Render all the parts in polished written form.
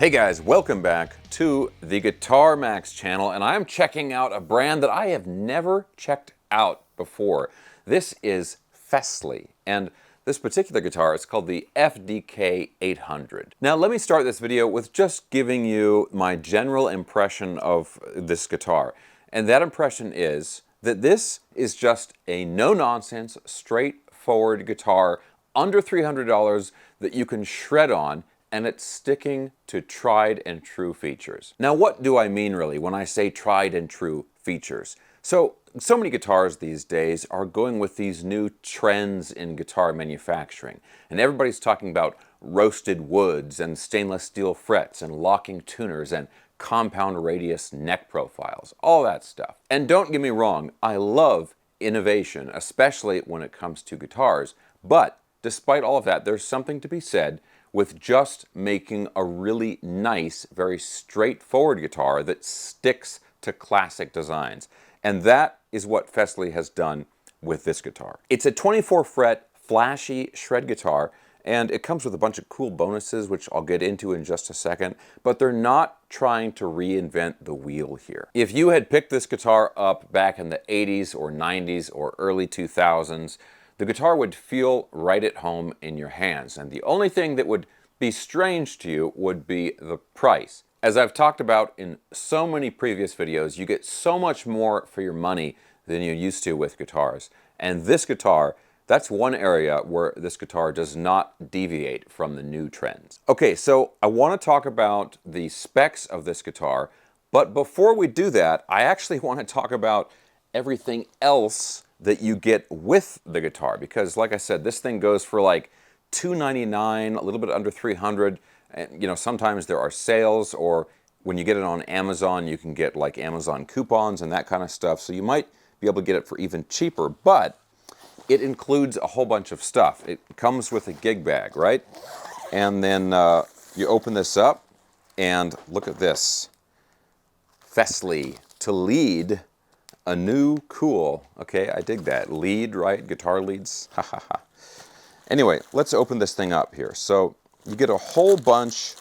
Hey guys, welcome back to the Guitar Max channel, and I'm checking out a brand that I have never checked out before. This is Fesley, and this particular guitar is called the FDK800. Now let me start this video with just giving you my general impression of this guitar, and that impression is that this is just a no-nonsense, straightforward guitar under $300 that you can shred on, and it's sticking to tried and true features. Now, what do I mean really when I say tried and true features? So many guitars these days are going with these new trends in guitar manufacturing, and everybody's talking about roasted woods and stainless steel frets and locking tuners and compound radius neck profiles, all that stuff. And don't get me wrong, I love innovation, especially when it comes to guitars, but despite all of that, there's something to be said with just making a really nice, very straightforward guitar that sticks to classic designs. And that is what Fesley has done with this guitar. It's a 24 fret, flashy shred guitar, and it comes with a bunch of cool bonuses, which I'll get into in just a second, but they're not trying to reinvent the wheel here. If you had picked this guitar up back in the 80s or 90s or early 2000s, the guitar would feel right at home in your hands, and the only thing that would be strange to you would be the price. As I've talked about in so many previous videos, you get so much more for your money than you used to with guitars. And this guitar, that's one area where this guitar does not deviate from the new trends. Okay, so I want to talk about the specs of this guitar, but before we do that, I actually want to talk about everything else that you get with the guitar, because like I said, this thing goes for like $299, a little bit under $300, and you know, sometimes there are sales, or when you get it on Amazon, you can get like Amazon coupons and that kind of stuff, so you might be able to get it for even cheaper, but it includes a whole bunch of stuff. It comes with a gig bag, right? And then you open this up, and look at this. Fesley, to lead a new cool, okay, I dig that. Lead, right? Guitar leads, ha ha ha. Anyway, let's open this thing up here. So you get a whole bunch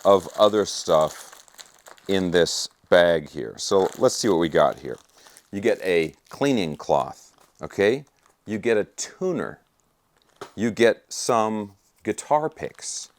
of other stuff in this bag here. So let's see what we got here. You get a cleaning cloth, okay? You get a tuner. You get some guitar picks.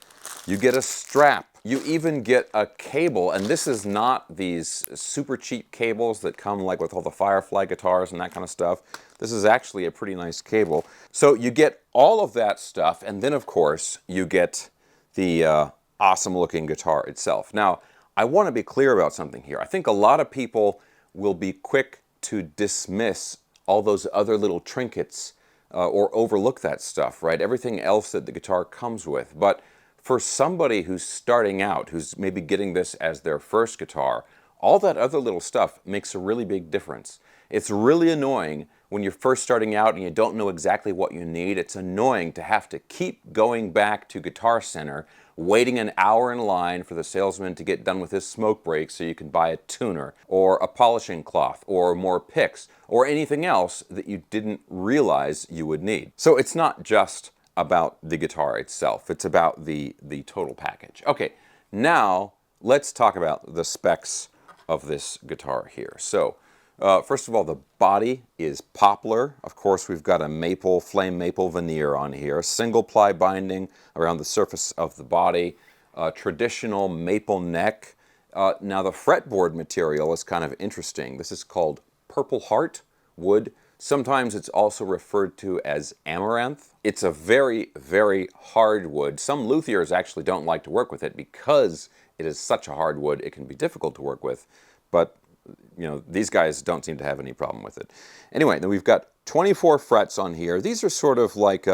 You get a strap. You even get a cable, and this is not these super cheap cables that come like with all the Firefly guitars and that kind of stuff. This is actually a pretty nice cable. So you get all of that stuff, and then of course you get the awesome looking guitar itself. Now, I want to be clear about something here. I think a lot of people will be quick to dismiss all those other little trinkets or overlook that stuff, right? Everything else that the guitar comes with. But for somebody who's starting out, who's maybe getting this as their first guitar, all that other little stuff makes a really big difference. It's really annoying when you're first starting out and you don't know exactly what you need. It's annoying to have to keep going back to Guitar Center, waiting an hour in line for the salesman to get done with his smoke break so you can buy a tuner, or a polishing cloth, or more picks, or anything else that you didn't realize you would need. So it's not just about the guitar itself. It's about the total package. Okay, now let's talk about the specs of this guitar here. So first of all, the body is poplar. Of course, we've got a maple, flame maple veneer on here, single ply binding around the surface of the body, traditional maple neck. Now the fretboard material is kind of interesting. This is called Purple Heart wood. Sometimes it's also referred to as amaranth. It's a very, very hard wood. Some luthiers actually don't like to work with it because it is such a hard wood, it can be difficult to work with, but you know, these guys don't seem to have any problem with it. Anyway, then we've got 24 frets on here. These are sort of like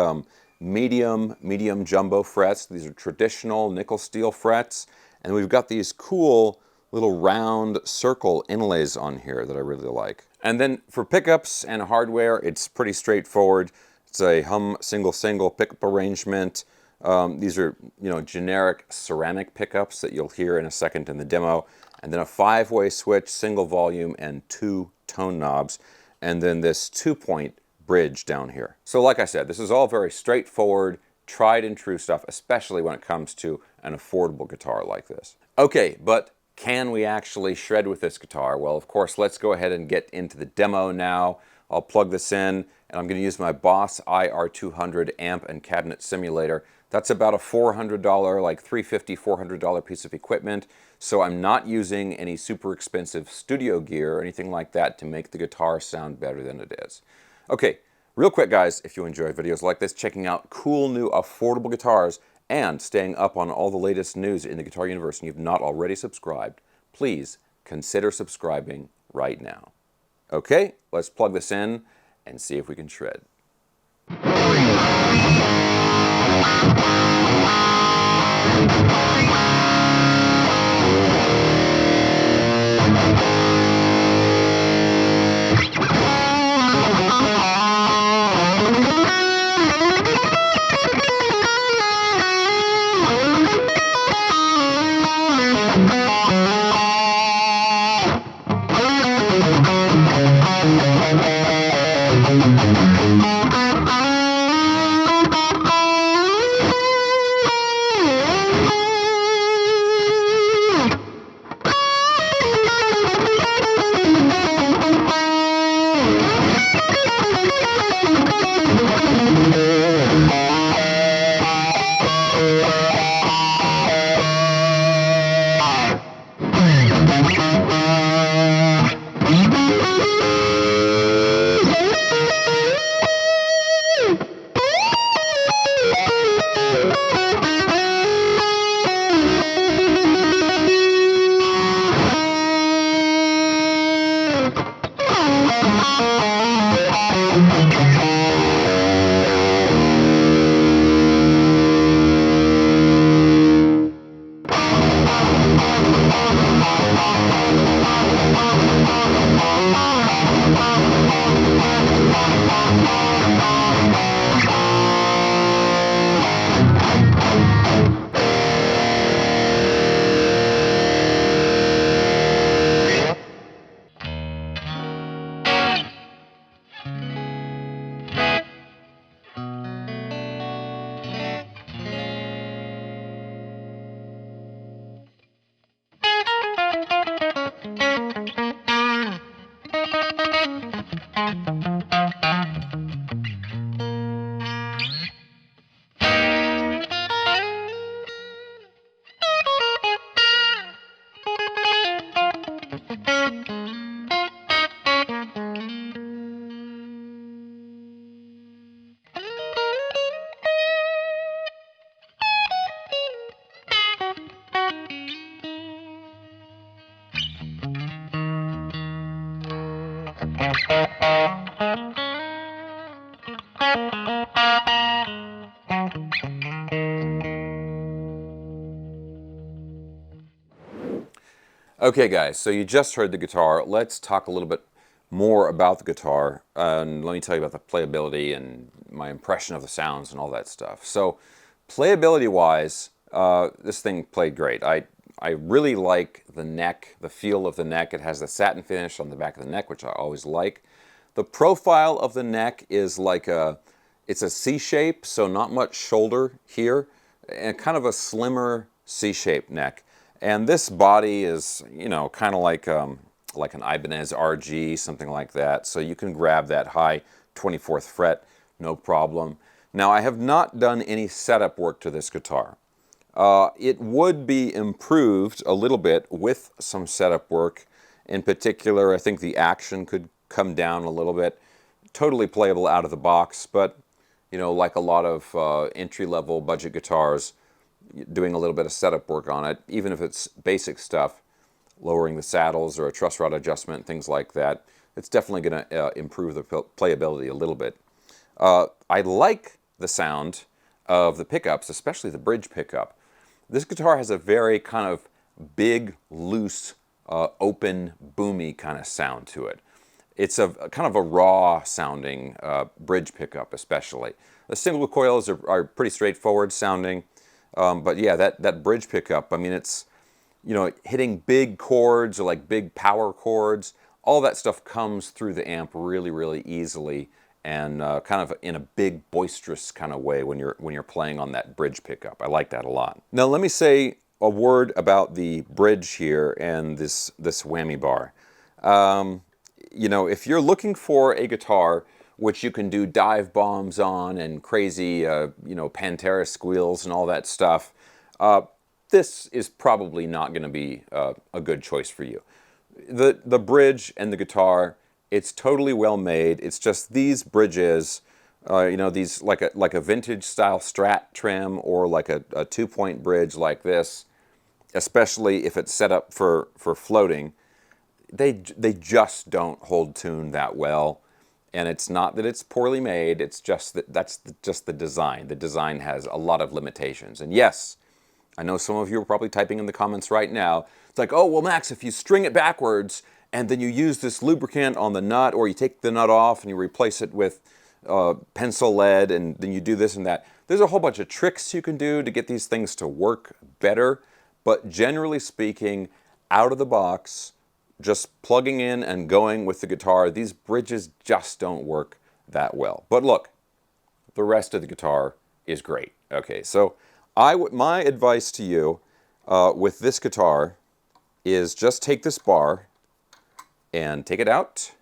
medium jumbo frets. These are traditional nickel steel frets, and we've got these cool little round circle inlays on here that I really like. And then for pickups and hardware, it's pretty straightforward. It's a hum single pickup arrangement. These are, you know, generic ceramic pickups that you'll hear in a second in the demo. And then a 5-way switch, single volume, and 2 tone knobs. And then this 2-point bridge down here. So like I said, this is all very straightforward, tried and true stuff, especially when it comes to an affordable guitar like this. Okay, but can we actually shred with this guitar? Well, of course, let's go ahead and get into the demo now. I'll plug this in, and I'm going to use my Boss IR200 amp and cabinet simulator. That's about a $400, like $350, $400 piece of equipment. So I'm not using any super expensive studio gear or anything like that to make the guitar sound better than it is. Okay, real quick guys, if you enjoy videos like this, checking out cool new affordable guitars and staying up on all the latest news in the guitar universe and you've not already subscribed, please consider subscribing right now. Okay, let's plug this in and see if we can shred. Okay guys, so you just heard the guitar. Let's talk a little bit more about the guitar, and let me tell you about the playability and my impression of the sounds and all that stuff. So playability wise, this thing played great. I really like the neck, the feel of the neck. It has the satin finish on the back of the neck, which I always like. The profile of the neck is like it's a C shape, so not much shoulder here, and kind of a slimmer C-shaped neck. And this body is, you know, kind of like an Ibanez RG, something like that. So you can grab that high 24th fret, no problem. Now, I have not done any setup work to this guitar. It would be improved a little bit with some setup work. In particular, I think the action could come down a little bit. Totally playable out of the box, but, you know, like a lot of entry-level budget guitars, doing a little bit of setup work on it, even if it's basic stuff, lowering the saddles or a truss rod adjustment, things like that, it's definitely going to improve the playability a little bit. I like the sound of the pickups, especially the bridge pickup. This guitar has a very kind of big, loose, open, boomy kind of sound to it. It's a kind of a raw sounding bridge pickup especially. The single coils are pretty straightforward sounding. But yeah, that bridge pickup, I mean, it's, you know, hitting big chords or like big power chords, all that stuff comes through the amp really, really easily and kind of in a big, boisterous kind of way when you're playing on that bridge pickup. I like that a lot. Now, let me say a word about the bridge here and this whammy bar. You know, if you're looking for a guitar which you can do dive bombs on and crazy, you know, Pantera squeals and all that stuff, this is probably not going to be a good choice for you. The bridge and the guitar, it's totally well made. It's just these bridges, you know, these like a vintage style strat trim or like a 2-point bridge like this, especially if it's set up for floating, they just don't hold tune that well. And it's not that it's poorly made, it's just that just the design. The design has a lot of limitations. And yes, I know some of you are probably typing in the comments right now. It's like, oh, well, Max, if you string it backwards and then you use this lubricant on the nut, or you take the nut off and you replace it with pencil lead, and then you do this and that. There's a whole bunch of tricks you can do to get these things to work better. But generally speaking, out of the box, just plugging in and going with the guitar, these bridges just don't work that well. But look, the rest of the guitar is great. Okay, so my advice to you with this guitar is just take this bar and take it out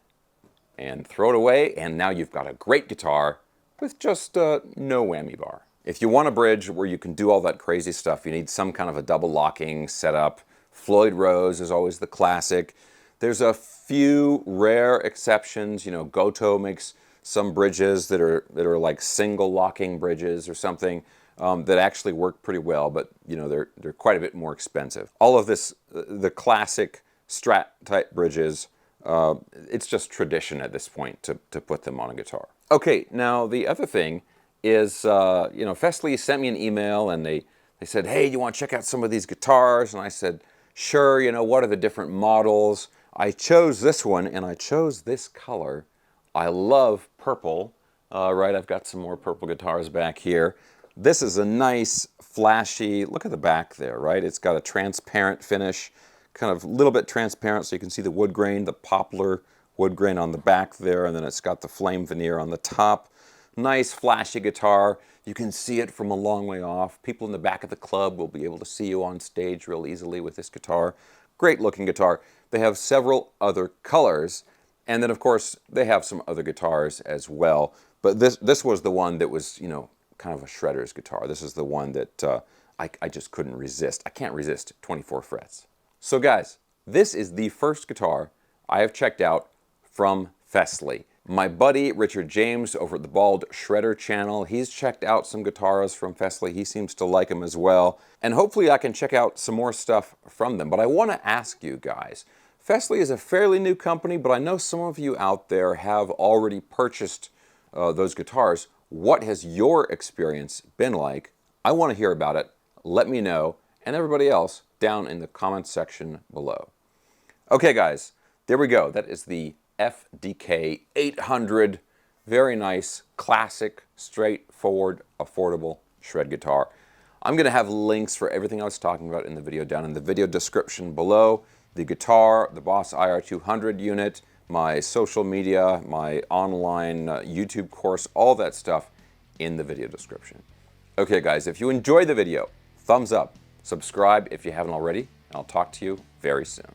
and throw it away, and now you've got a great guitar with just no whammy bar. If you want a bridge where you can do all that crazy stuff, you need some kind of a double locking setup. Floyd Rose is always the classic. There's a few rare exceptions. You know, Goto makes some bridges that are like single locking bridges or something that actually work pretty well, but you know, they're quite a bit more expensive. All of this, the classic Strat type bridges, it's just tradition at this point to put them on a guitar. Okay, now the other thing is, you know, Fesley sent me an email and they said, hey, you want to check out some of these guitars? And I said, sure, you know, what are the different models? I chose this one, and I chose this color. I love purple. Right, I've got some more purple guitars back here. This is a nice, flashy, look at the back there, right? It's got a transparent finish, kind of a little bit transparent so you can see the wood grain, the poplar wood grain on the back there, and then it's got the flame veneer on the top. Nice, flashy guitar. You can see it from a long way off. People in the back of the club will be able to see you on stage real easily with this guitar. Great looking guitar. They have several other colors, and then of course they have some other guitars as well. But this was the one that was, you know, kind of a shredder's guitar. This is the one that I just couldn't resist. I can't resist 24 frets. So guys, this is the first guitar I have checked out from Fesley. My buddy Richard James over at the Bald Shredder channel, he's checked out some guitars from Fesley. He seems to like them as well. And hopefully I can check out some more stuff from them. But I want to ask you guys, Fesley is a fairly new company, but I know some of you out there have already purchased those guitars. What has your experience been like? I want to hear about it. Let me know, and everybody else down in the comments section below. Okay guys, there we go. That is the FDK800. Very nice, classic, straightforward, affordable shred guitar. I'm going to have links for everything I was talking about in the video down in the video description below. The guitar, the Boss IR200 unit, my social media, my online YouTube course, all that stuff in the video description. Okay guys, if you enjoyed the video, thumbs up, subscribe if you haven't already, and I'll talk to you very soon.